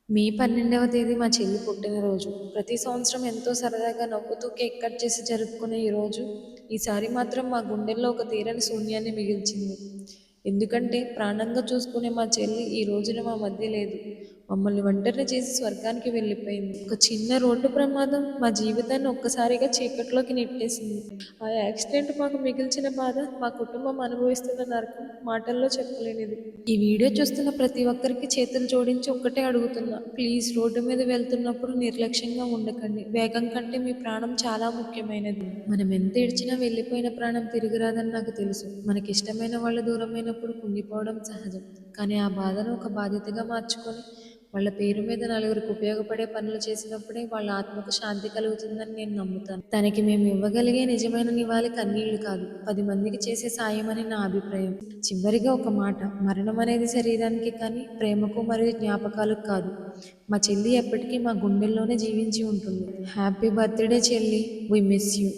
మే 12వ తేదీ మా చెల్లి పుట్టినరోజు. ప్రతి సంవత్సరం ఎంతో సరదాగా నవ్వుతూ కేక్ కట్ చేసి జరుపుకునే ఈ రోజు, ఈసారి మాత్రం మా గుండెల్లో ఒక తీరని శూన్యాన్ని మిగిల్చింది. ఎందుకంటే ప్రాణంగా చూసుకునే మా చెల్లి ఈ రోజున మా మధ్య లేదు. మమ్మల్ని ఒంటరిని చేసి స్వర్గానికి వెళ్ళిపోయింది. ఒక చిన్న రోడ్డు ప్రమాదం మా జీవితాన్ని ఒక్కసారిగా చీకట్లోకి నెట్టేసింది. ఆ యాక్సిడెంట్ మాకు మిగిల్చిన బాధ, మా కుటుంబం అనుభవిస్తున్న నరకం మాటల్లో చెప్పలేనిది. ఈ వీడియో చూస్తున్న ప్రతి ఒక్కరికి చేతులు జోడించి ఒక్కటే అడుగుతున్నా, ప్లీజ్ రోడ్డు మీద వెళ్తున్నప్పుడు నిర్లక్ష్యంగా ఉండకండి. వేగం కంటే మీ ప్రాణం చాలా ముఖ్యమైనది. మనం ఎంత ఏడ్చినా వెళ్ళిపోయిన ప్రాణం తిరిగి రాదని నాకు తెలుసు. మనకిష్టమైన వాళ్ళు దూరమైనప్పుడు కుంగిపోవడం సహజం. కానీ ఆ బాధను ఒక బాధ్యతగా మార్చుకొని వాళ్ళ పేరు మీద నలుగురికి ఉపయోగపడే పనులు చేసినప్పుడే వాళ్ళ ఆత్మకు శాంతి కలుగుతుందని నేను నమ్ముతాను. తనకి మేము ఇవ్వగలిగే నిజమైన నివాళి కన్నీళ్లు కాదు, 10 మందికి చేసే సాయం అని నా అభిప్రాయం. చివరిగా ఒక మాట, మరణం అనేది శరీరానికి కానీ ప్రేమకు మరియు జ్ఞాపకాలకు కాదు. మా చెల్లి ఎప్పటికీ మా గుండెల్లోనే జీవించి ఉంటుంది. హ్యాపీ బర్త్డే చెల్లి, వి మిస్ యూ.